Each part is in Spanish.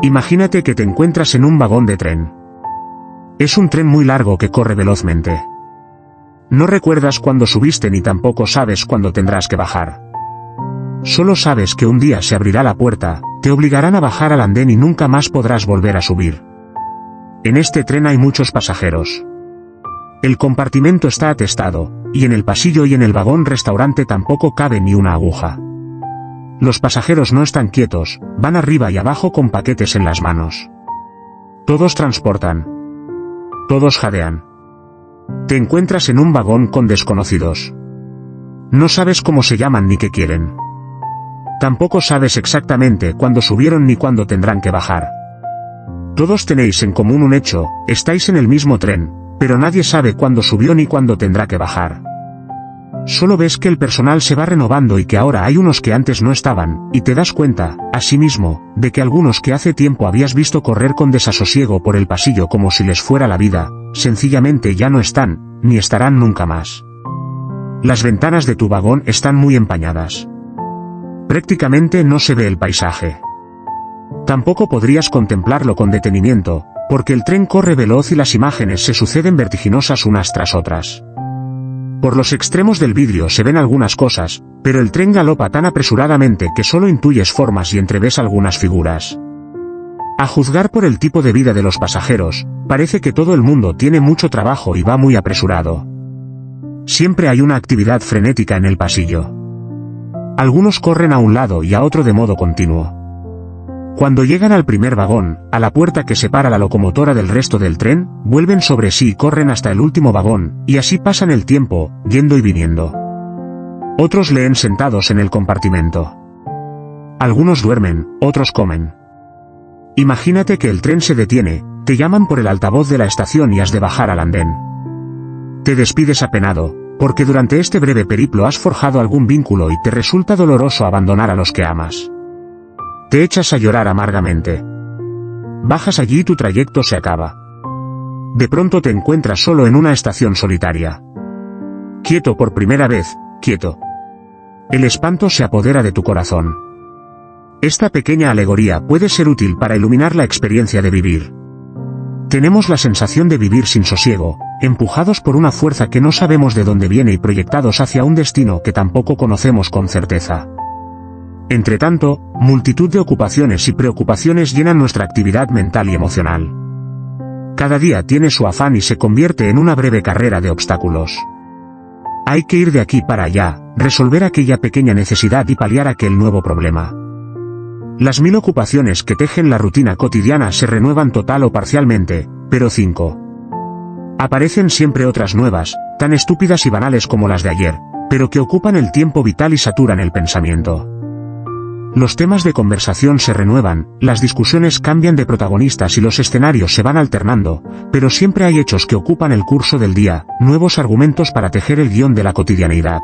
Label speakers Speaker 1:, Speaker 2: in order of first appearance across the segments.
Speaker 1: Imagínate que te encuentras en un vagón de tren. Es un tren muy largo que corre velozmente. No recuerdas cuándo subiste ni tampoco sabes cuándo tendrás que bajar. Solo sabes que un día se abrirá la puerta, te obligarán a bajar al andén y nunca más podrás volver a subir. En este tren hay muchos pasajeros. El compartimento está atestado, y en el pasillo y en el vagón restaurante tampoco cabe ni una aguja. Los pasajeros no están quietos, van arriba y abajo con paquetes en las manos. Todos transportan. Todos jadean. Te encuentras en un vagón con desconocidos. No sabes cómo se llaman ni qué quieren. Tampoco sabes exactamente cuándo subieron ni cuándo tendrán que bajar. Todos tenéis en común un hecho, estáis en el mismo tren, pero nadie sabe cuándo subió ni cuándo tendrá que bajar. Solo ves que el personal se va renovando y que ahora hay unos que antes no estaban, y te das cuenta, asimismo, de que algunos que hace tiempo habías visto correr con desasosiego por el pasillo como si les fuera la vida, sencillamente ya no están, ni estarán nunca más. Las ventanas de tu vagón están muy empañadas. Prácticamente no se ve el paisaje. Tampoco podrías contemplarlo con detenimiento, porque el tren corre veloz y las imágenes se suceden vertiginosas unas tras otras. Por los extremos del vidrio se ven algunas cosas, pero el tren galopa tan apresuradamente que solo intuyes formas y entreves algunas figuras. A juzgar por el tipo de vida de los pasajeros, parece que todo el mundo tiene mucho trabajo y va muy apresurado. Siempre hay una actividad frenética en el pasillo. Algunos corren a un lado y a otro de modo continuo. Cuando llegan al primer vagón, a la puerta que separa la locomotora del resto del tren, vuelven sobre sí y corren hasta el último vagón, y así pasan el tiempo, yendo y viniendo. Otros leen sentados en el compartimento. Algunos duermen, otros comen. Imagínate que el tren se detiene, te llaman por el altavoz de la estación y has de bajar al andén. Te despides apenado, porque durante este breve periplo has forjado algún vínculo y te resulta doloroso abandonar a los que amas. Te echas a llorar amargamente. Bajas allí y tu trayecto se acaba. De pronto te encuentras solo en una estación solitaria. Quieto por primera vez, quieto. El espanto se apodera de tu corazón. Esta pequeña alegoría puede ser útil para iluminar la experiencia de vivir. Tenemos la sensación de vivir sin sosiego, empujados por una fuerza que no sabemos de dónde viene y proyectados hacia un destino que tampoco conocemos con certeza. Entretanto, multitud de ocupaciones y preocupaciones llenan nuestra actividad mental y emocional. Cada día tiene su afán y se convierte en una breve carrera de obstáculos. Hay que ir de aquí para allá, resolver aquella pequeña necesidad y paliar aquel nuevo problema. Las 1000 ocupaciones que tejen la rutina cotidiana se renuevan total o parcialmente, pero 5. Aparecen siempre otras nuevas, tan estúpidas y banales como las de ayer, pero que ocupan el tiempo vital y saturan el pensamiento. Los temas de conversación se renuevan, las discusiones cambian de protagonistas y los escenarios se van alternando, pero siempre hay hechos que ocupan el curso del día, nuevos argumentos para tejer el guión de la cotidianidad.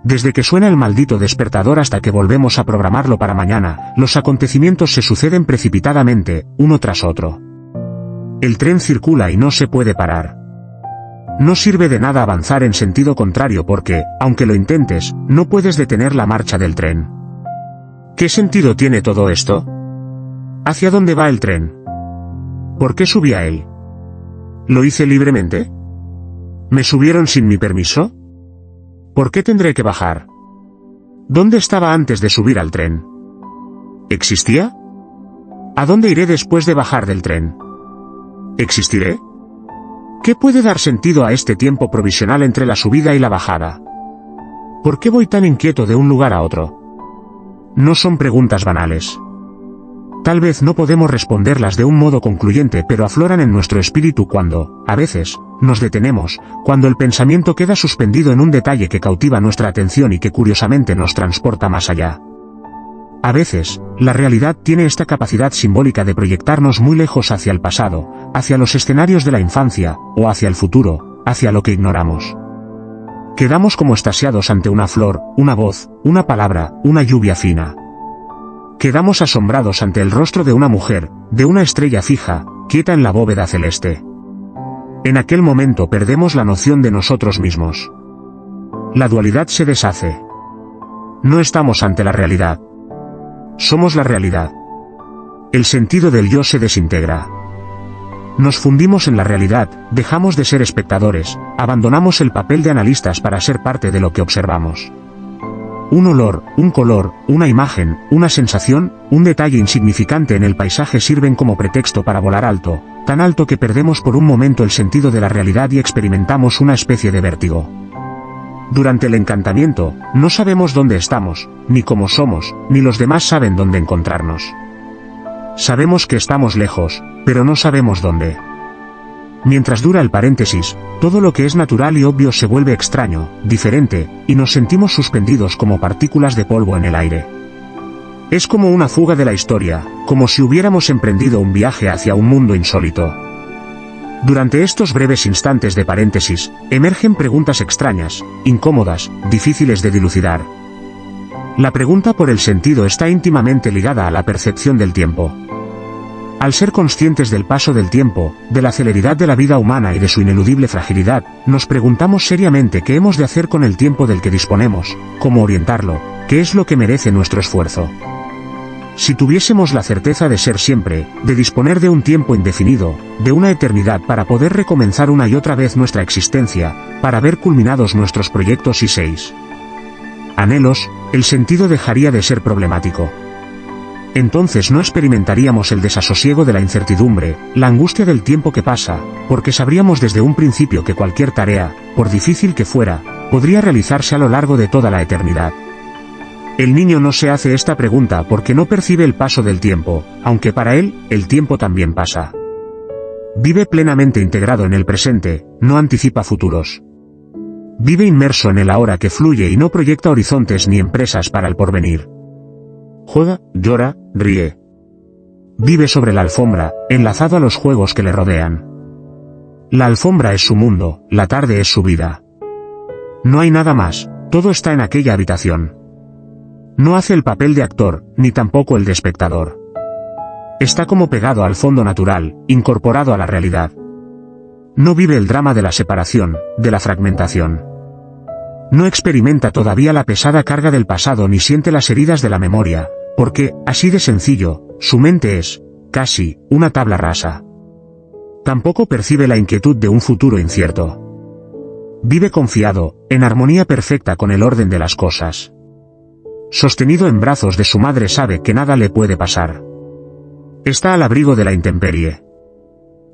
Speaker 1: Desde que suena el maldito despertador hasta que volvemos a programarlo para mañana, los acontecimientos se suceden precipitadamente, uno tras otro. El tren circula y no se puede parar. No sirve de nada avanzar en sentido contrario porque, aunque lo intentes, no puedes detener la marcha del tren. ¿Qué sentido tiene todo esto? ¿Hacia dónde va el tren? ¿Por qué subí a él? ¿Lo hice libremente? ¿Me subieron sin mi permiso? ¿Por qué tendré que bajar? ¿Dónde estaba antes de subir al tren? ¿Existía? ¿A dónde iré después de bajar del tren? ¿Existiré? ¿Qué puede dar sentido a este tiempo provisional entre la subida y la bajada? ¿Por qué voy tan inquieto de un lugar a otro? No son preguntas banales. Tal vez no podemos responderlas de un modo concluyente, pero afloran en nuestro espíritu cuando, a veces, nos detenemos, cuando el pensamiento queda suspendido en un detalle que cautiva nuestra atención y que curiosamente nos transporta más allá. A veces, la realidad tiene esta capacidad simbólica de proyectarnos muy lejos hacia el pasado, hacia los escenarios de la infancia, o hacia el futuro, hacia lo que ignoramos. Quedamos como extasiados ante una flor, una voz, una palabra, una lluvia fina. Quedamos asombrados ante el rostro de una mujer, de una estrella fija, quieta en la bóveda celeste. En aquel momento perdemos la noción de nosotros mismos. La dualidad se deshace. No estamos ante la realidad. Somos la realidad. El sentido del yo se desintegra. Nos fundimos en la realidad, dejamos de ser espectadores, abandonamos el papel de analistas para ser parte de lo que observamos. Un olor, un color, una imagen, una sensación, un detalle insignificante en el paisaje sirven como pretexto para volar alto, tan alto que perdemos por un momento el sentido de la realidad y experimentamos una especie de vértigo. Durante el encantamiento, no sabemos dónde estamos, ni cómo somos, ni los demás saben dónde encontrarnos. Sabemos que estamos lejos, pero no sabemos dónde. Mientras dura el paréntesis, todo lo que es natural y obvio se vuelve extraño, diferente, y nos sentimos suspendidos como partículas de polvo en el aire. Es como una fuga de la historia, como si hubiéramos emprendido un viaje hacia un mundo insólito. Durante estos breves instantes de paréntesis, emergen preguntas extrañas, incómodas, difíciles de dilucidar. La pregunta por el sentido está íntimamente ligada a la percepción del tiempo. Al ser conscientes del paso del tiempo, de la celeridad de la vida humana y de su ineludible fragilidad, nos preguntamos seriamente qué hemos de hacer con el tiempo del que disponemos, cómo orientarlo, qué es lo que merece nuestro esfuerzo. Si tuviésemos la certeza de ser siempre, de disponer de un tiempo indefinido, de una eternidad para poder recomenzar una y otra vez nuestra existencia, para ver culminados nuestros proyectos y anhelos, el sentido dejaría de ser problemático. Entonces no experimentaríamos el desasosiego de la incertidumbre, la angustia del tiempo que pasa, porque sabríamos desde un principio que cualquier tarea, por difícil que fuera, podría realizarse a lo largo de toda la eternidad. El niño no se hace esta pregunta porque no percibe el paso del tiempo, aunque para él, el tiempo también pasa. Vive plenamente integrado en el presente, no anticipa futuros. Vive inmerso en el ahora que fluye y no proyecta horizontes ni empresas para el porvenir. Juega, llora, ríe. Vive sobre la alfombra, enlazado a los juegos que le rodean. La alfombra es su mundo, la tarde es su vida. No hay nada más, todo está en aquella habitación. No hace el papel de actor, ni tampoco el de espectador. Está como pegado al fondo natural, incorporado a la realidad. No vive el drama de la separación, de la fragmentación. No experimenta todavía la pesada carga del pasado ni siente las heridas de la memoria, porque, así de sencillo, su mente es, casi, una tabla rasa. Tampoco percibe la inquietud de un futuro incierto. Vive confiado, en armonía perfecta con el orden de las cosas. Sostenido en brazos de su madre sabe que nada le puede pasar. Está al abrigo de la intemperie.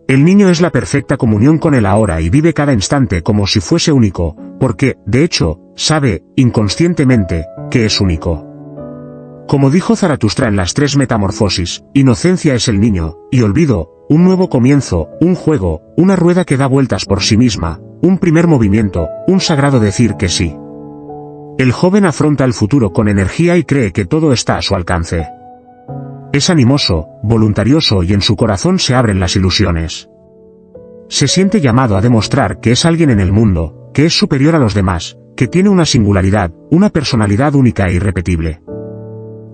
Speaker 1: El niño es la perfecta comunión con el ahora y vive cada instante como si fuese único, porque, de hecho, sabe, inconscientemente, que es único. Como dijo Zaratustra en las 3 metamorfosis, inocencia es el niño, y olvido, un nuevo comienzo, un juego, una rueda que da vueltas por sí misma, un primer movimiento, un sagrado decir que sí. El joven afronta el futuro con energía y cree que todo está a su alcance. Es animoso, voluntarioso y en su corazón se abren las ilusiones. Se siente llamado a demostrar que es alguien en el mundo, que es superior a los demás, que tiene una singularidad, una personalidad única e irrepetible.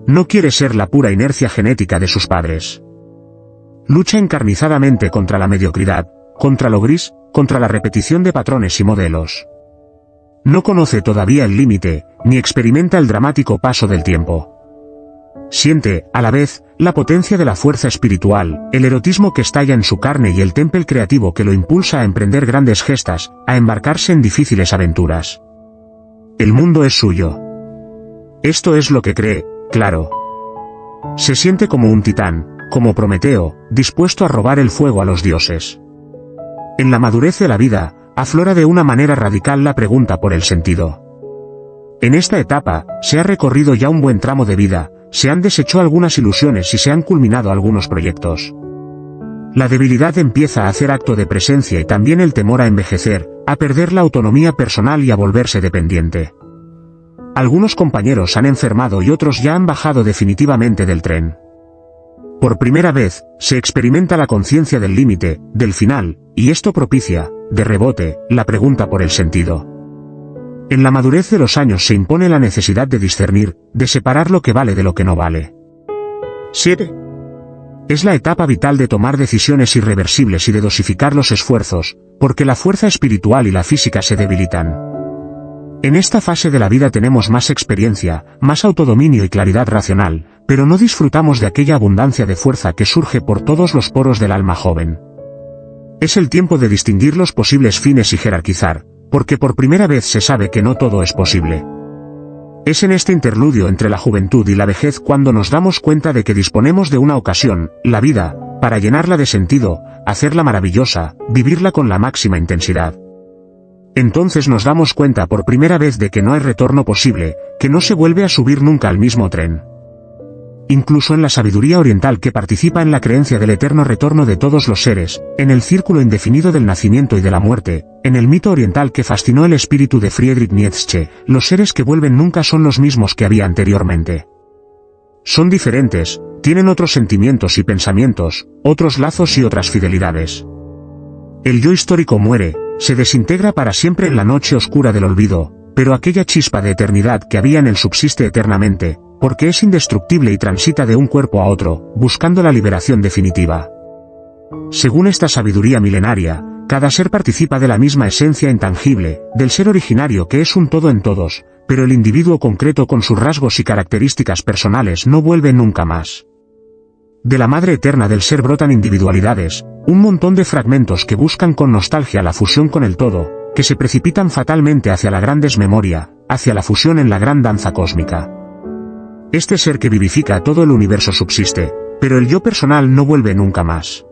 Speaker 1: No quiere ser la pura inercia genética de sus padres. Lucha encarnizadamente contra la mediocridad, contra lo gris, contra la repetición de patrones y modelos. No conoce todavía el límite, ni experimenta el dramático paso del tiempo. Siente, a la vez, la potencia de la fuerza espiritual, el erotismo que estalla en su carne y el temple creativo que lo impulsa a emprender grandes gestas, a embarcarse en difíciles aventuras. El mundo es suyo. Esto es lo que cree, claro. Se siente como un titán, como Prometeo, dispuesto a robar el fuego a los dioses. En la madurez de la vida, aflora de una manera radical la pregunta por el sentido. En esta etapa, se ha recorrido ya un buen tramo de vida, se han deshecho algunas ilusiones y se han culminado algunos proyectos. La debilidad empieza a hacer acto de presencia y también el temor a envejecer, a perder la autonomía personal y a volverse dependiente. Algunos compañeros han enfermado y otros ya han bajado definitivamente del tren. Por primera vez, se experimenta la conciencia del límite, del final, y esto propicia, de rebote, la pregunta por el sentido. En la madurez de los años se impone la necesidad de discernir, de separar lo que vale de lo que no vale. 7. Es la etapa vital de tomar decisiones irreversibles y de dosificar los esfuerzos, porque la fuerza espiritual y la física se debilitan. En esta fase de la vida tenemos más experiencia, más autodominio y claridad racional, pero no disfrutamos de aquella abundancia de fuerza que surge por todos los poros del alma joven. Es el tiempo de distinguir los posibles fines y jerarquizar, porque por primera vez se sabe que no todo es posible. Es en este interludio entre la juventud y la vejez cuando nos damos cuenta de que disponemos de una ocasión, la vida, para llenarla de sentido, hacerla maravillosa, vivirla con la máxima intensidad. Entonces nos damos cuenta por primera vez de que no hay retorno posible, que no se vuelve a subir nunca al mismo tren. Incluso en la sabiduría oriental que participa en la creencia del eterno retorno de todos los seres, en el círculo indefinido del nacimiento y de la muerte, en el mito oriental que fascinó el espíritu de Friedrich Nietzsche, los seres que vuelven nunca son los mismos que había anteriormente. Son diferentes, tienen otros sentimientos y pensamientos, otros lazos y otras fidelidades. El yo histórico muere, se desintegra para siempre en la noche oscura del olvido, pero aquella chispa de eternidad que había en él subsiste eternamente, porque es indestructible y transita de un cuerpo a otro, buscando la liberación definitiva. Según esta sabiduría milenaria, cada ser participa de la misma esencia intangible, del ser originario que es un todo en todos, pero el individuo concreto con sus rasgos y características personales no vuelve nunca más. De la madre eterna del ser brotan individualidades, un montón de fragmentos que buscan con nostalgia la fusión con el todo, que se precipitan fatalmente hacia la gran desmemoria, hacia la fusión en la gran danza cósmica. Este ser que vivifica todo el universo subsiste, pero el yo personal no vuelve nunca más.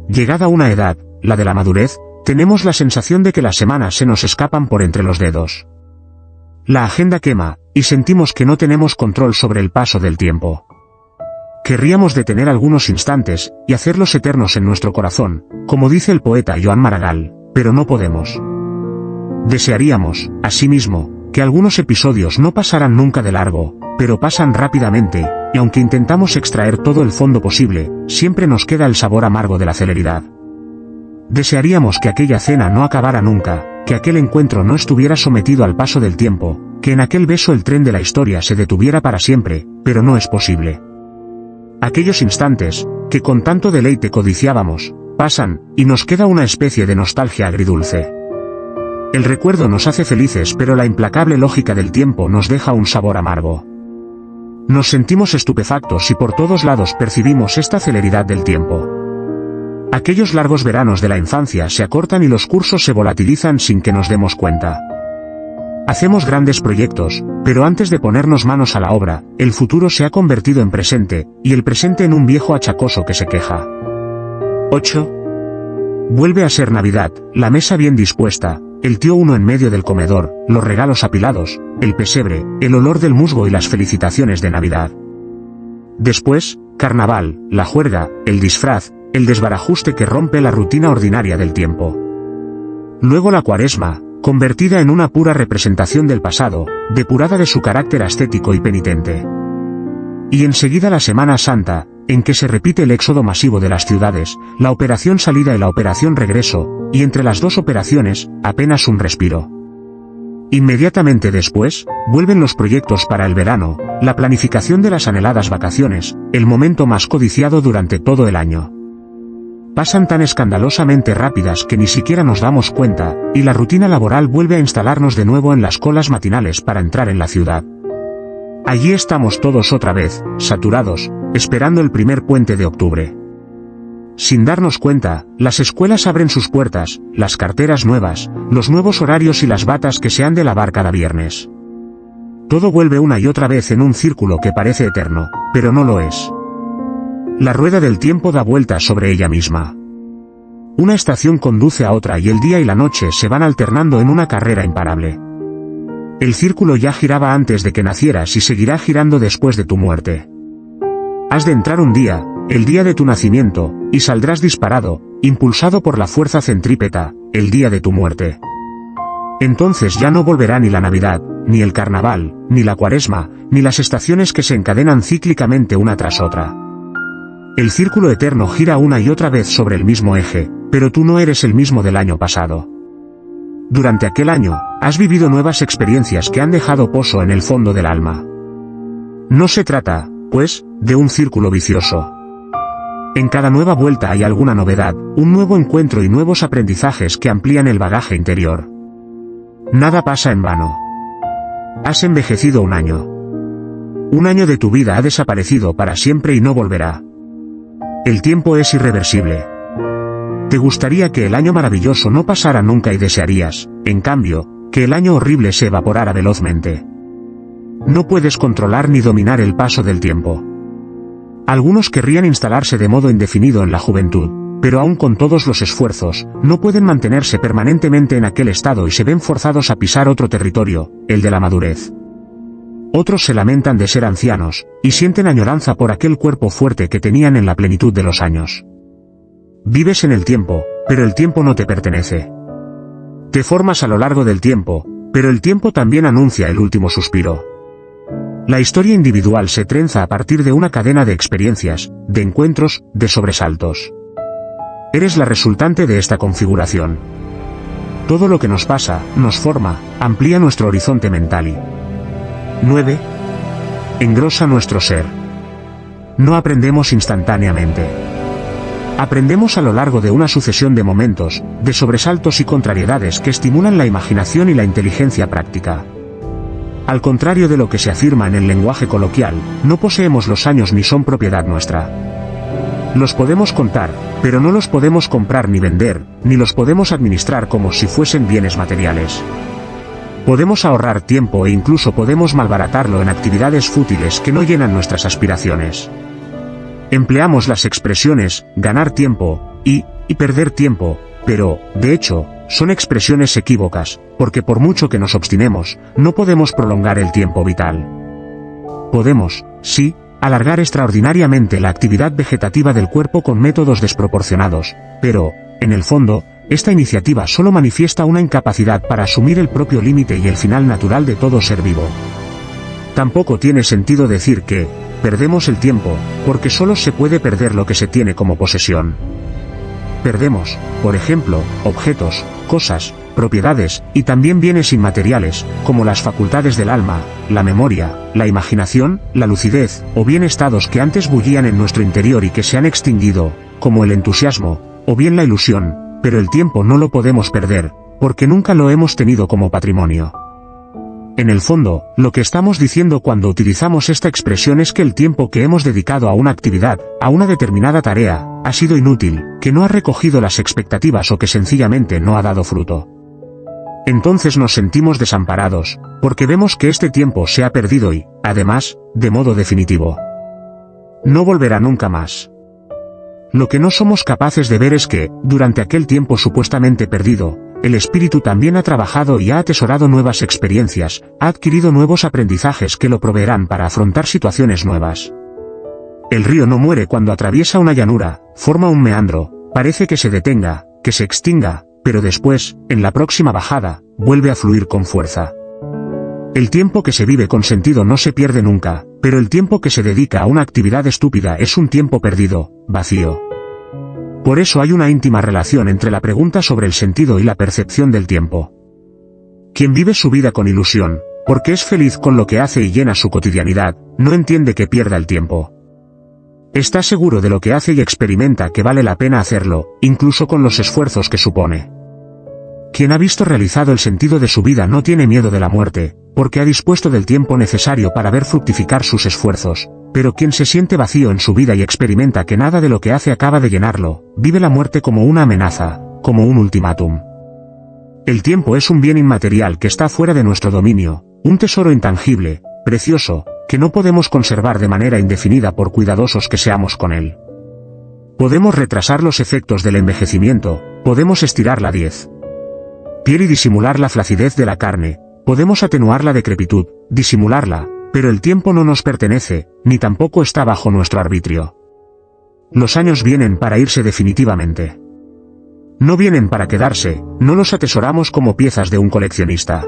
Speaker 1: Llegada una edad, la de la madurez, tenemos la sensación de que las semanas se nos escapan por entre los dedos. La agenda quema, y sentimos que no tenemos control sobre el paso del tiempo. Querríamos detener algunos instantes, y hacerlos eternos en nuestro corazón, como dice el poeta Joan Maragall, pero no podemos. Desearíamos, asimismo, que algunos episodios no pasaran nunca de largo, pero pasan rápidamente, y aunque intentamos extraer todo el fondo posible, siempre nos queda el sabor amargo de la celeridad. Desearíamos que aquella cena no acabara nunca, que aquel encuentro no estuviera sometido al paso del tiempo, que en aquel beso el tren de la historia se detuviera para siempre, pero no es posible. Aquellos instantes, que con tanto deleite codiciábamos, pasan, y nos queda una especie de nostalgia agridulce. El recuerdo nos hace felices, pero la implacable lógica del tiempo nos deja un sabor amargo. Nos sentimos estupefactos y por todos lados percibimos esta celeridad del tiempo. Aquellos largos veranos de la infancia se acortan y los cursos se volatilizan sin que nos demos cuenta. Hacemos grandes proyectos, pero antes de ponernos manos a la obra, el futuro se ha convertido en presente, y el presente en un viejo achacoso que se queja. 8. Vuelve a ser Navidad, la mesa bien dispuesta, el tío uno en medio del comedor, los regalos apilados, el pesebre, el olor del musgo y las felicitaciones de Navidad. Después, Carnaval, la juerga, el disfraz, el desbarajuste que rompe la rutina ordinaria del tiempo. Luego la Cuaresma, convertida en una pura representación del pasado, depurada de su carácter ascético y penitente. Y enseguida la Semana Santa, en que se repite el éxodo masivo de las ciudades, la operación salida y la operación regreso, y entre las dos operaciones, apenas un respiro. Inmediatamente después, vuelven los proyectos para el verano, la planificación de las anheladas vacaciones, el momento más codiciado durante todo el año. Pasan tan escandalosamente rápidas que ni siquiera nos damos cuenta, y la rutina laboral vuelve a instalarnos de nuevo en las colas matinales para entrar en la ciudad. Allí estamos todos otra vez, saturados, esperando el primer puente de octubre. Sin darnos cuenta, las escuelas abren sus puertas, las carteras nuevas, los nuevos horarios y las batas que se han de lavar cada viernes. Todo vuelve una y otra vez en un círculo que parece eterno, pero no lo es. La rueda del tiempo da vueltas sobre ella misma. Una estación conduce a otra y el día y la noche se van alternando en una carrera imparable. El círculo ya giraba antes de que nacieras y seguirá girando después de tu muerte. Has de entrar un día, el día de tu nacimiento, y saldrás disparado, impulsado por la fuerza centrípeta, el día de tu muerte. Entonces ya no volverá ni la Navidad, ni el Carnaval, ni la Cuaresma, ni las estaciones que se encadenan cíclicamente una tras otra. El círculo eterno gira una y otra vez sobre el mismo eje, pero tú no eres el mismo del año pasado. Durante aquel año, has vivido nuevas experiencias que han dejado pozo en el fondo del alma. No se trata, pues, de un círculo vicioso. En cada nueva vuelta hay alguna novedad, un nuevo encuentro y nuevos aprendizajes que amplían el bagaje interior. Nada pasa en vano. Has envejecido un año. Un año de tu vida ha desaparecido para siempre y no volverá. El tiempo es irreversible. Te gustaría que el año maravilloso no pasara nunca y desearías, en cambio, que el año horrible se evaporara velozmente. No puedes controlar ni dominar el paso del tiempo. Algunos querrían instalarse de modo indefinido en la juventud, pero aun con todos los esfuerzos, no pueden mantenerse permanentemente en aquel estado y se ven forzados a pisar otro territorio, el de la madurez. Otros se lamentan de ser ancianos, y sienten añoranza por aquel cuerpo fuerte que tenían en la plenitud de los años. Vives en el tiempo, pero el tiempo no te pertenece. Te formas a lo largo del tiempo, pero el tiempo también anuncia el último suspiro. La historia individual se trenza a partir de una cadena de experiencias, de encuentros, de sobresaltos. Eres la resultante de esta configuración. Todo lo que nos pasa, nos forma, amplía nuestro horizonte mental y 9. Engrosa nuestro ser. No aprendemos instantáneamente. Aprendemos a lo largo de una sucesión de momentos, de sobresaltos y contrariedades que estimulan la imaginación y la inteligencia práctica. Al contrario de lo que se afirma en el lenguaje coloquial, no poseemos los años ni son propiedad nuestra. Los podemos contar, pero no los podemos comprar ni vender, ni los podemos administrar como si fuesen bienes materiales. Podemos ahorrar tiempo e incluso podemos malbaratarlo en actividades fútiles que no llenan nuestras aspiraciones. Empleamos las expresiones, ganar tiempo, y perder tiempo, pero, de hecho, son expresiones equívocas, porque por mucho que nos obstinemos, no podemos prolongar el tiempo vital. Podemos, sí, alargar extraordinariamente la actividad vegetativa del cuerpo con métodos desproporcionados, pero, en el fondo, esta iniciativa solo manifiesta una incapacidad para asumir el propio límite y el final natural de todo ser vivo. Tampoco tiene sentido decir que perdemos el tiempo, porque solo se puede perder lo que se tiene como posesión. Perdemos, por ejemplo, objetos, cosas, propiedades, y también bienes inmateriales, como las facultades del alma, la memoria, la imaginación, la lucidez, o bien estados que antes bullían en nuestro interior y que se han extinguido, como el entusiasmo, o bien la ilusión, pero el tiempo no lo podemos perder, porque nunca lo hemos tenido como patrimonio. En el fondo, lo que estamos diciendo cuando utilizamos esta expresión es que el tiempo que hemos dedicado a una actividad, a una determinada tarea, ha sido inútil, que no ha recogido las expectativas o que sencillamente no ha dado fruto. Entonces nos sentimos desamparados, porque vemos que este tiempo se ha perdido y, además, de modo definitivo. No volverá nunca más. Lo que no somos capaces de ver es que, durante aquel tiempo supuestamente perdido, el espíritu también ha trabajado y ha atesorado nuevas experiencias, ha adquirido nuevos aprendizajes que lo proveerán para afrontar situaciones nuevas. El río no muere cuando atraviesa una llanura, forma un meandro, parece que se detenga, que se extinga, pero después, en la próxima bajada, vuelve a fluir con fuerza. El tiempo que se vive con sentido no se pierde nunca, pero el tiempo que se dedica a una actividad estúpida es un tiempo perdido, vacío. Por eso hay una íntima relación entre la pregunta sobre el sentido y la percepción del tiempo. Quien vive su vida con ilusión, porque es feliz con lo que hace y llena su cotidianidad, no entiende que pierda el tiempo. Está seguro de lo que hace y experimenta que vale la pena hacerlo, incluso con los esfuerzos que supone. Quien ha visto realizado el sentido de su vida no tiene miedo de la muerte, porque ha dispuesto del tiempo necesario para ver fructificar sus esfuerzos, pero quien se siente vacío en su vida y experimenta que nada de lo que hace acaba de llenarlo, vive la muerte como una amenaza, como un ultimátum. El tiempo es un bien inmaterial que está fuera de nuestro dominio, un tesoro intangible, precioso, que no podemos conservar de manera indefinida por cuidadosos que seamos con él. Podemos retrasar los efectos del envejecimiento, podemos estirar la piel y disimular la flacidez de la carne, podemos atenuar la decrepitud, disimularla, pero el tiempo no nos pertenece, ni tampoco está bajo nuestro arbitrio. Los años vienen para irse definitivamente. No vienen para quedarse, no los atesoramos como piezas de un coleccionista.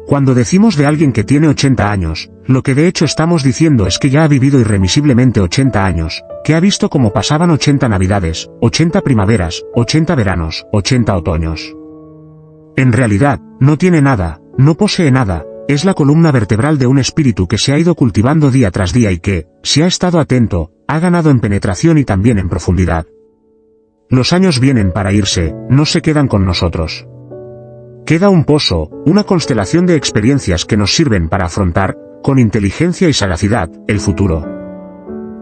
Speaker 1: Cuando decimos de alguien que tiene 80 años, lo que de hecho estamos diciendo es que ya ha vivido irremisiblemente 80 años, que ha visto cómo pasaban 80 navidades, 80 primaveras, 80 veranos, 80 otoños. En realidad, no tiene nada, no posee nada, es la columna vertebral de un espíritu que se ha ido cultivando día tras día y que, si ha estado atento, ha ganado en penetración y también en profundidad. Los años vienen para irse, no se quedan con nosotros. Queda un pozo, una constelación de experiencias que nos sirven para afrontar, con inteligencia y sagacidad, el futuro.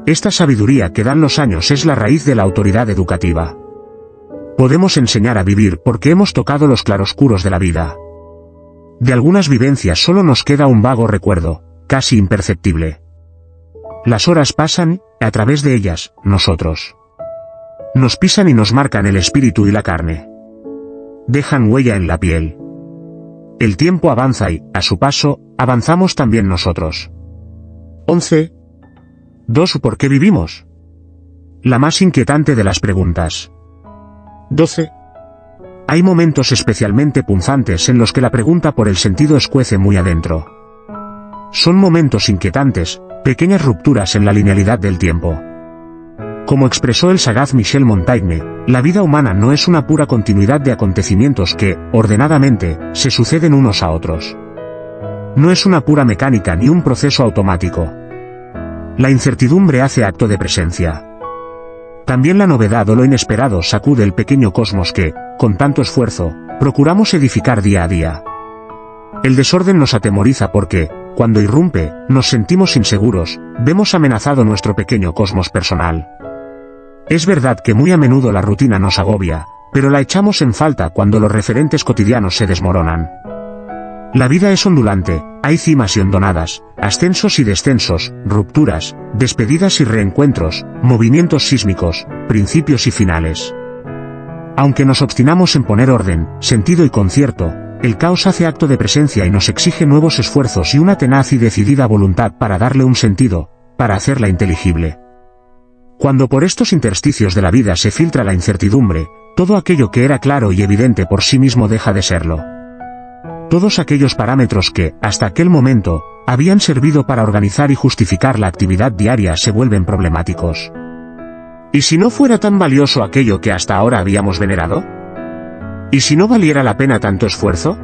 Speaker 1: Esta sabiduría que dan los años es la raíz de la autoridad educativa. Podemos enseñar a vivir porque hemos tocado los claroscuros de la vida. De algunas vivencias solo nos queda un vago recuerdo, casi imperceptible. Las horas pasan, y a través de ellas, nosotros. Nos pisan y nos marcan el espíritu y la carne. Dejan huella en la piel. El tiempo avanza y, a su paso, avanzamos también nosotros. 11. 2. ¿Por qué vivimos? La más inquietante de las preguntas. 12. Hay momentos especialmente punzantes en los que la pregunta por el sentido escuece muy adentro. Son momentos inquietantes, pequeñas rupturas en la linealidad del tiempo. Como expresó el sagaz Michel Montaigne, la vida humana no es una pura continuidad de acontecimientos que, ordenadamente, se suceden unos a otros. No es una pura mecánica ni un proceso automático. La incertidumbre hace acto de presencia. También la novedad o lo inesperado sacude el pequeño cosmos que, con tanto esfuerzo, procuramos edificar día a día. El desorden nos atemoriza porque, cuando irrumpe, nos sentimos inseguros, vemos amenazado nuestro pequeño cosmos personal. Es verdad que muy a menudo la rutina nos agobia, pero la echamos en falta cuando los referentes cotidianos se desmoronan. La vida es ondulante, hay cimas y hondonadas, ascensos y descensos, rupturas, despedidas y reencuentros, movimientos sísmicos, principios y finales. Aunque nos obstinamos en poner orden, sentido y concierto, el caos hace acto de presencia y nos exige nuevos esfuerzos y una tenaz y decidida voluntad para darle un sentido, para hacerla inteligible. Cuando por estos intersticios de la vida se filtra la incertidumbre, todo aquello que era claro y evidente por sí mismo deja de serlo. Todos aquellos parámetros que, hasta aquel momento, habían servido para organizar y justificar la actividad diaria se vuelven problemáticos. ¿Y si no fuera tan valioso aquello que hasta ahora habíamos venerado? ¿Y si no valiera la pena tanto esfuerzo?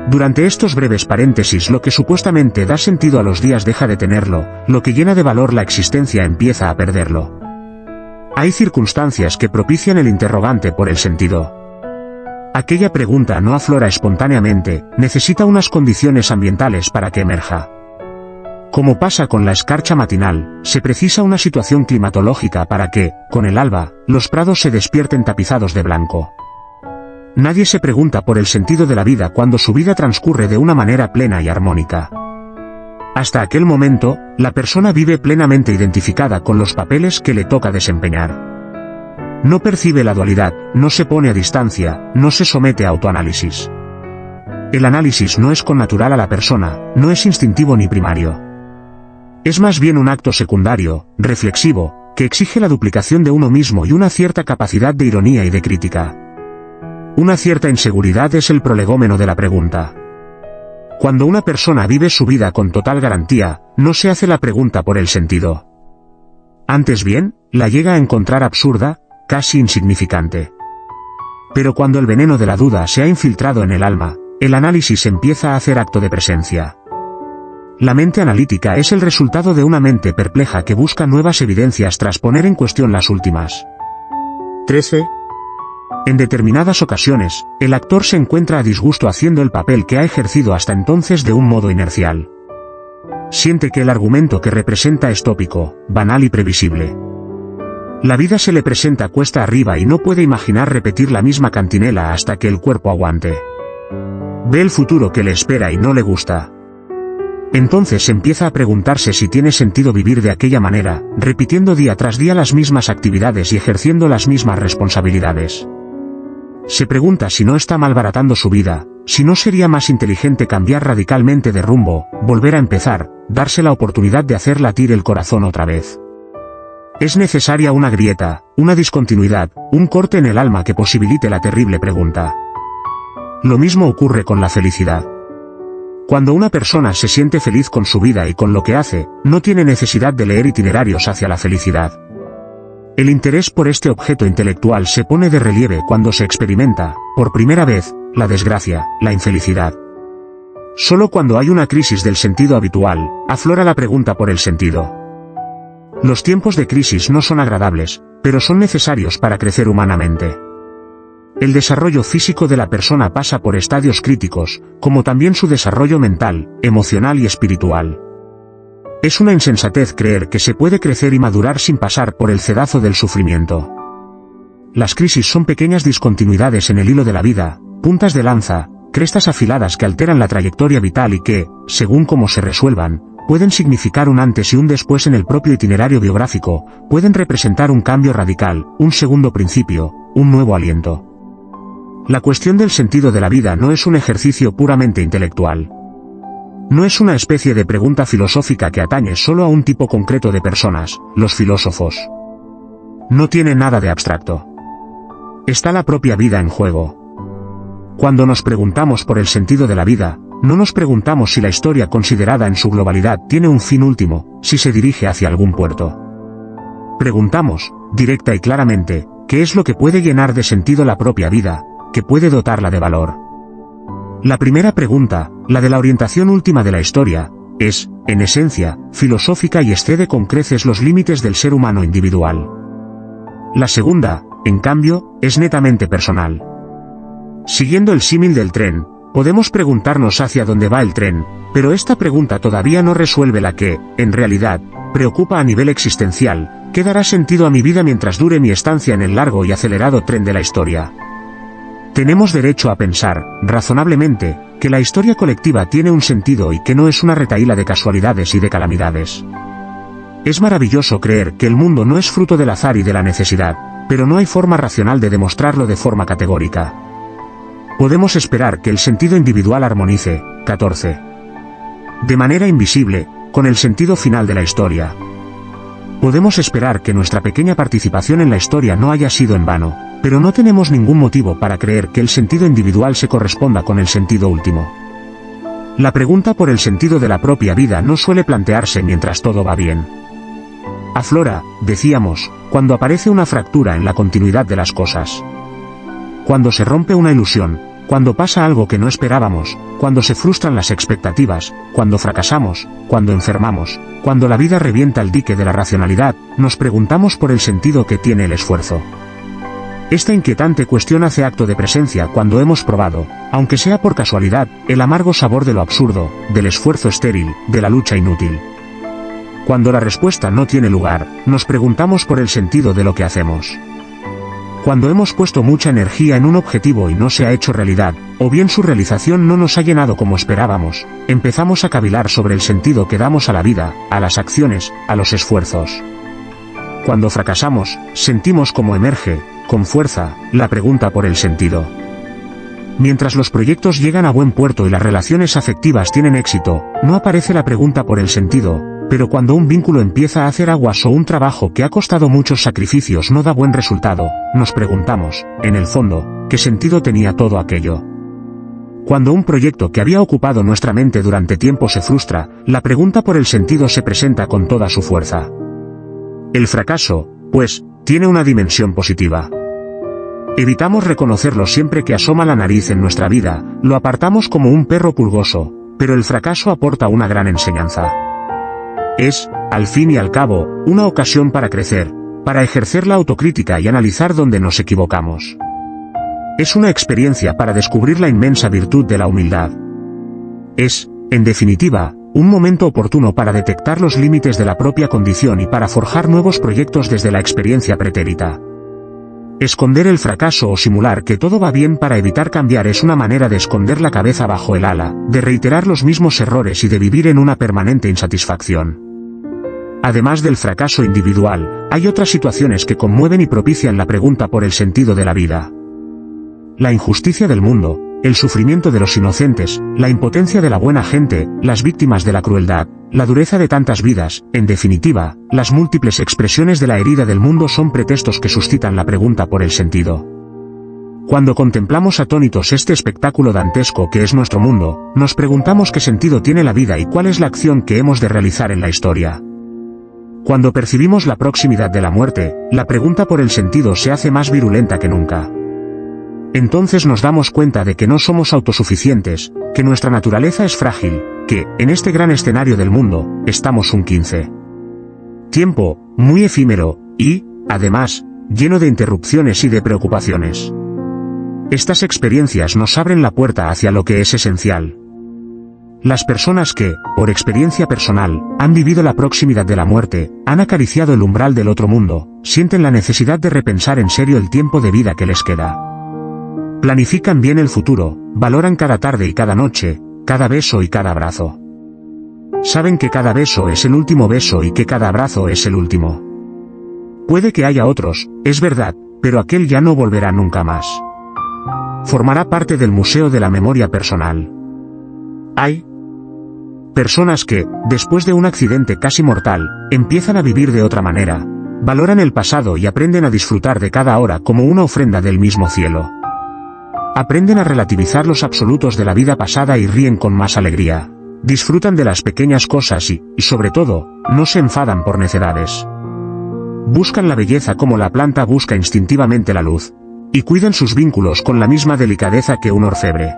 Speaker 1: Durante estos breves paréntesis lo que supuestamente da sentido a los días deja de tenerlo, lo que llena de valor la existencia empieza a perderlo. Hay circunstancias que propician el interrogante por el sentido. Aquella pregunta no aflora espontáneamente, necesita unas condiciones ambientales para que emerja. Como pasa con la escarcha matinal, se precisa una situación climatológica para que, con el alba, los prados se despierten tapizados de blanco. Nadie se pregunta por el sentido de la vida cuando su vida transcurre de una manera plena y armónica. Hasta aquel momento, la persona vive plenamente identificada con los papeles que le toca desempeñar. No percibe la dualidad, no se pone a distancia, no se somete a autoanálisis. El análisis no es connatural a la persona, no es instintivo ni primario. Es más bien un acto secundario, reflexivo, que exige la duplicación de uno mismo y una cierta capacidad de ironía y de crítica. Una cierta inseguridad es el prolegómeno de la pregunta. Cuando una persona vive su vida con total garantía, no se hace la pregunta por el sentido. Antes bien, la llega a encontrar absurda, casi insignificante. Pero cuando el veneno de la duda se ha infiltrado en el alma, el análisis empieza a hacer acto de presencia. La mente analítica es el resultado de una mente perpleja que busca nuevas evidencias tras poner en cuestión las últimas. 13. En determinadas ocasiones, el actor se encuentra a disgusto haciendo el papel que ha ejercido hasta entonces de un modo inercial. Siente que el argumento que representa es tópico, banal y previsible. La vida se le presenta cuesta arriba y no puede imaginar repetir la misma cantinela hasta que el cuerpo aguante. Ve el futuro que le espera y no le gusta. Entonces empieza a preguntarse si tiene sentido vivir de aquella manera, repitiendo día tras día las mismas actividades y ejerciendo las mismas responsabilidades. Se pregunta si no está malbaratando su vida, si no sería más inteligente cambiar radicalmente de rumbo, volver a empezar, darse la oportunidad de hacer latir el corazón otra vez. Es necesaria una grieta, una discontinuidad, un corte en el alma que posibilite la terrible pregunta. Lo mismo ocurre con la felicidad. Cuando una persona se siente feliz con su vida y con lo que hace, no tiene necesidad de leer itinerarios hacia la felicidad. El interés por este objeto intelectual se pone de relieve cuando se experimenta, por primera vez, la desgracia, la infelicidad. Solo cuando hay una crisis del sentido habitual, aflora la pregunta por el sentido. Los tiempos de crisis no son agradables, pero son necesarios para crecer humanamente. el desarrollo físico de la persona pasa por estadios críticos, como también su desarrollo mental, emocional y espiritual. Es una insensatez creer que se puede crecer y madurar sin pasar por el cedazo del sufrimiento. Las crisis son pequeñas discontinuidades en el hilo de la vida, puntas de lanza, crestas afiladas que alteran la trayectoria vital y que, según cómo se resuelvan, pueden significar un antes y un después en el propio itinerario biográfico, pueden representar un cambio radical, un segundo principio, un nuevo aliento. La cuestión del sentido de la vida no es un ejercicio puramente intelectual. No es una especie de pregunta filosófica que atañe solo a un tipo concreto de personas, los filósofos. No tiene nada de abstracto. Está la propia vida en juego. Cuando nos preguntamos por el sentido de la vida, no nos preguntamos si la historia considerada en su globalidad tiene un fin último, si se dirige hacia algún puerto. Preguntamos, directa y claramente, ¿qué es lo que puede llenar de sentido la propia vida, que puede dotarla de valor? La primera pregunta, la de la orientación última de la historia, es, en esencia, filosófica y excede con creces los límites del ser humano individual. La segunda, en cambio, es netamente personal. Siguiendo el símil del tren, podemos preguntarnos hacia dónde va el tren, pero esta pregunta todavía no resuelve la que, en realidad, preocupa a nivel existencial: ¿qué dará sentido a mi vida mientras dure mi estancia en el largo y acelerado tren de la historia? Tenemos derecho a pensar, razonablemente, que la historia colectiva tiene un sentido y que no es una retahíla de casualidades y de calamidades. Es maravilloso creer que el mundo no es fruto del azar y de la necesidad, pero no hay forma racional de demostrarlo de forma categórica. Podemos esperar que el sentido individual armonice, 14. De manera invisible, con el sentido final de la historia. Podemos esperar que nuestra pequeña participación en la historia no haya sido en vano, pero no tenemos ningún motivo para creer que el sentido individual se corresponda con el sentido último. La pregunta por el sentido de la propia vida no suele plantearse mientras todo va bien. Aflora, decíamos, cuando aparece una fractura en la continuidad de las cosas. Cuando se rompe una ilusión, cuando pasa algo que no esperábamos, cuando se frustran las expectativas, cuando fracasamos, cuando enfermamos, cuando la vida revienta el dique de la racionalidad, nos preguntamos por el sentido que tiene el esfuerzo. Esta inquietante cuestión hace acto de presencia cuando hemos probado, aunque sea por casualidad, el amargo sabor de lo absurdo, del esfuerzo estéril, de la lucha inútil. Cuando la respuesta no tiene lugar, nos preguntamos por el sentido de lo que hacemos. Cuando hemos puesto mucha energía en un objetivo y no se ha hecho realidad, o bien su realización no nos ha llenado como esperábamos, empezamos a cavilar sobre el sentido que damos a la vida, a las acciones, a los esfuerzos. Cuando fracasamos, sentimos como emerge, con fuerza, la pregunta por el sentido. Mientras los proyectos llegan a buen puerto y las relaciones afectivas tienen éxito, no aparece la pregunta por el sentido. Pero cuando un vínculo empieza a hacer aguas o un trabajo que ha costado muchos sacrificios no da buen resultado, nos preguntamos, en el fondo, ¿qué sentido tenía todo aquello? Cuando un proyecto que había ocupado nuestra mente durante tiempo se frustra, la pregunta por el sentido se presenta con toda su fuerza. El fracaso, pues, tiene una dimensión positiva. Evitamos reconocerlo siempre que asoma la nariz en nuestra vida, lo apartamos como un perro pulgoso, pero el fracaso aporta una gran enseñanza. Es, al fin y al cabo, una ocasión para crecer, para ejercer la autocrítica y analizar dónde nos equivocamos. Es una experiencia para descubrir la inmensa virtud de la humildad. Es, en definitiva, un momento oportuno para detectar los límites de la propia condición y para forjar nuevos proyectos desde la experiencia pretérita. Esconder el fracaso o simular que todo va bien para evitar cambiar es una manera de esconder la cabeza bajo el ala, de reiterar los mismos errores y de vivir en una permanente insatisfacción. Además del fracaso individual, hay otras situaciones que conmueven y propician la pregunta por el sentido de la vida. La injusticia del mundo, el sufrimiento de los inocentes, la impotencia de la buena gente, las víctimas de la crueldad, la dureza de tantas vidas, en definitiva, las múltiples expresiones de la herida del mundo son pretextos que suscitan la pregunta por el sentido. Cuando contemplamos atónitos este espectáculo dantesco que es nuestro mundo, nos preguntamos qué sentido tiene la vida y cuál es la acción que hemos de realizar en la historia. Cuando percibimos la proximidad de la muerte, la pregunta por el sentido se hace más virulenta que nunca. Entonces nos damos cuenta de que no somos autosuficientes, que nuestra naturaleza es frágil, que, en este gran escenario del mundo, estamos un 15. Tiempo, muy efímero, y, además, lleno de interrupciones y de preocupaciones. Estas experiencias nos abren la puerta hacia lo que es esencial. Las personas que, por experiencia personal, han vivido la proximidad de la muerte, han acariciado el umbral del otro mundo, sienten la necesidad de repensar en serio el tiempo de vida que les queda. Planifican bien el futuro, valoran cada tarde y cada noche, cada beso y cada abrazo. Saben que cada beso es el último beso y que cada abrazo es el último. Puede que haya otros, es verdad, pero aquel ya no volverá nunca más. Formará parte del museo de la memoria personal. Hay personas que, después de un accidente casi mortal, empiezan a vivir de otra manera, valoran el pasado y aprenden a disfrutar de cada hora como una ofrenda del mismo cielo. Aprenden a relativizar los absolutos de la vida pasada y ríen con más alegría. Disfrutan de las pequeñas cosas y, sobre todo, no se enfadan por necedades. Buscan la belleza como la planta busca instintivamente la luz, y cuidan sus vínculos con la misma delicadeza que un orfebre.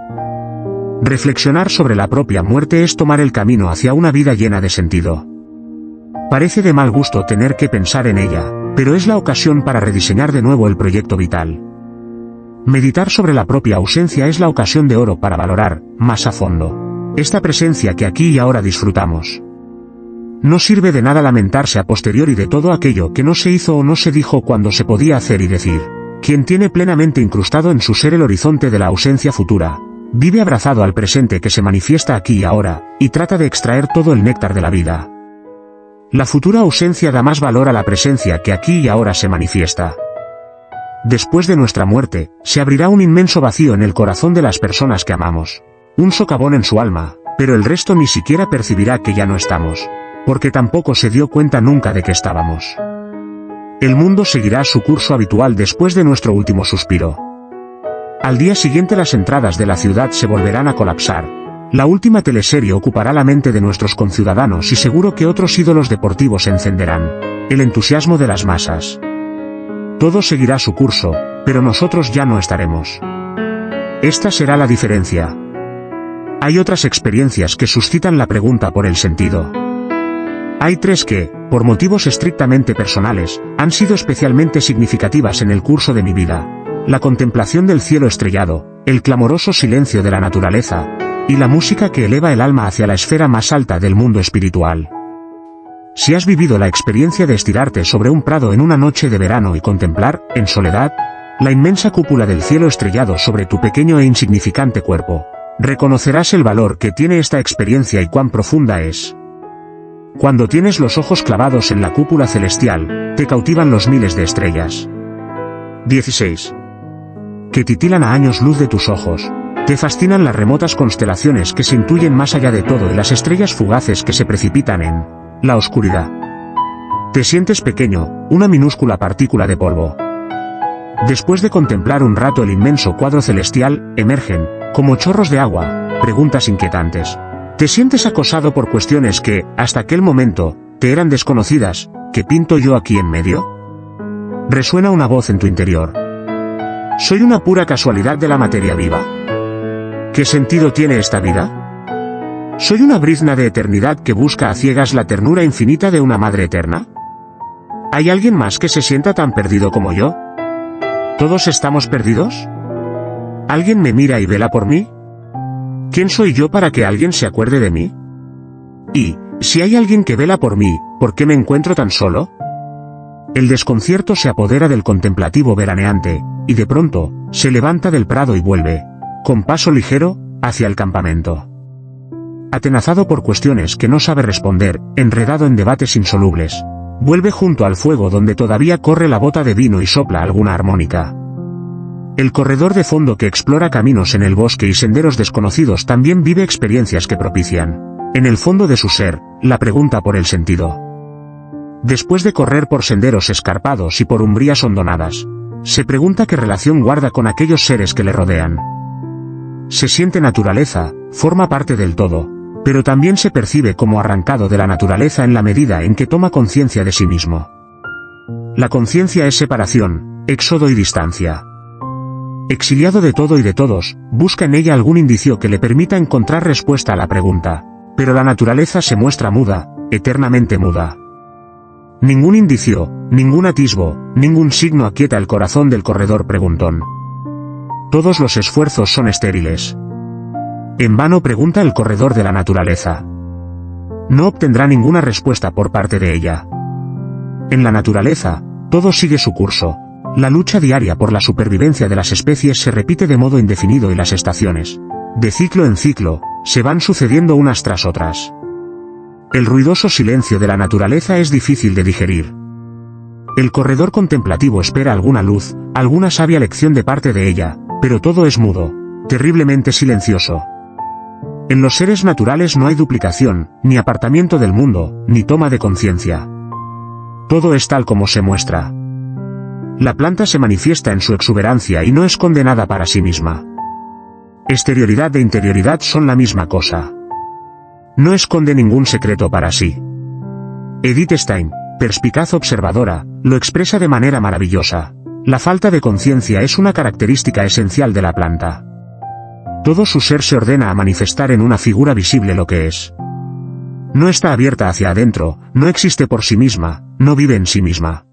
Speaker 1: Reflexionar sobre la propia muerte es tomar el camino hacia una vida llena de sentido. Parece de mal gusto tener que pensar en ella, pero es la ocasión para rediseñar de nuevo el proyecto vital. Meditar sobre la propia ausencia es la ocasión de oro para valorar, más a fondo, esta presencia que aquí y ahora disfrutamos. No sirve de nada lamentarse a posteriori de todo aquello que no se hizo o no se dijo cuando se podía hacer y decir. Quien tiene plenamente incrustado en su ser el horizonte de la ausencia futura, vive abrazado al presente que se manifiesta aquí y ahora, y trata de extraer todo el néctar de la vida. La futura ausencia da más valor a la presencia que aquí y ahora se manifiesta. Después de nuestra muerte, se abrirá un inmenso vacío en el corazón de las personas que amamos. Un socavón en su alma, pero el resto ni siquiera percibirá que ya no estamos, porque tampoco se dio cuenta nunca de que estábamos. El mundo seguirá su curso habitual después de nuestro último suspiro. Al día siguiente las entradas de la ciudad se volverán a colapsar. La última teleserie ocupará la mente de nuestros conciudadanos y seguro que otros ídolos deportivos encenderán el entusiasmo de las masas. Todo seguirá su curso, pero nosotros ya no estaremos. Esta será la diferencia. Hay otras experiencias que suscitan la pregunta por el sentido. Hay tres que, por motivos estrictamente personales, han sido especialmente significativas en el curso de mi vida. La contemplación del cielo estrellado, el clamoroso silencio de la naturaleza, y la música que eleva el alma hacia la esfera más alta del mundo espiritual. Si has vivido la experiencia de estirarte sobre un prado en una noche de verano y contemplar, en soledad, la inmensa cúpula del cielo estrellado sobre tu pequeño e insignificante cuerpo, reconocerás el valor que tiene esta experiencia y cuán profunda es. Cuando tienes los ojos clavados en la cúpula celestial, te cautivan los miles de estrellas. 16. Que titilan a años luz de tus ojos. Te fascinan las remotas constelaciones que se intuyen más allá de todo y las estrellas fugaces que se precipitan en la oscuridad. Te sientes pequeño, una minúscula partícula de polvo. Después de contemplar un rato el inmenso cuadro celestial, emergen, como chorros de agua, preguntas inquietantes. Te sientes acosado por cuestiones que, hasta aquel momento, te eran desconocidas. ¿Qué pinto yo aquí en medio? Resuena una voz en tu interior. ¿Soy una pura casualidad de la materia viva? ¿Qué sentido tiene esta vida? ¿Soy una brizna de eternidad que busca a ciegas la ternura infinita de una madre eterna? ¿Hay alguien más que se sienta tan perdido como yo? ¿Todos estamos perdidos? ¿Alguien me mira y vela por mí? ¿Quién soy yo para que alguien se acuerde de mí? Y, si hay alguien que vela por mí, ¿por qué me encuentro tan solo? El desconcierto se apodera del contemplativo veraneante, y de pronto, se levanta del prado y vuelve, con paso ligero, hacia el campamento. Atenazado por cuestiones que no sabe responder, enredado en debates insolubles, vuelve junto al fuego donde todavía corre la bota de vino y sopla alguna armónica. El corredor de fondo que explora caminos en el bosque y senderos desconocidos también vive experiencias que propician, en el fondo de su ser, la pregunta por el sentido. Después de correr por senderos escarpados y por umbrías hondonadas, se pregunta qué relación guarda con aquellos seres que le rodean. Se siente naturaleza, forma parte del todo, pero también se percibe como arrancado de la naturaleza en la medida en que toma conciencia de sí mismo. La conciencia es separación, éxodo y distancia. Exiliado de todo y de todos, busca en ella algún indicio que le permita encontrar respuesta a la pregunta, pero la naturaleza se muestra muda, eternamente muda. Ningún indicio, ningún atisbo, ningún signo aquieta el corazón del corredor preguntón. Todos los esfuerzos son estériles. En vano pregunta el corredor de la naturaleza. No obtendrá ninguna respuesta por parte de ella. En la naturaleza, todo sigue su curso. La lucha diaria por la supervivencia de las especies se repite de modo indefinido y las estaciones, de ciclo en ciclo, se van sucediendo unas tras otras. El ruidoso silencio de la naturaleza es difícil de digerir. El corredor contemplativo espera alguna luz, alguna sabia lección de parte de ella, pero todo es mudo, terriblemente silencioso. En los seres naturales no hay duplicación, ni apartamiento del mundo, ni toma de conciencia. Todo es tal como se muestra. La planta se manifiesta en su exuberancia y no esconde nada para sí misma. Exterioridad e interioridad son la misma cosa. No esconde ningún secreto para sí. Edith Stein, perspicaz observadora, lo expresa de manera maravillosa. La falta de conciencia es una característica esencial de la planta. Todo su ser se ordena a manifestar en una figura visible lo que es. No está abierta hacia adentro, no existe por sí misma, no vive en sí misma.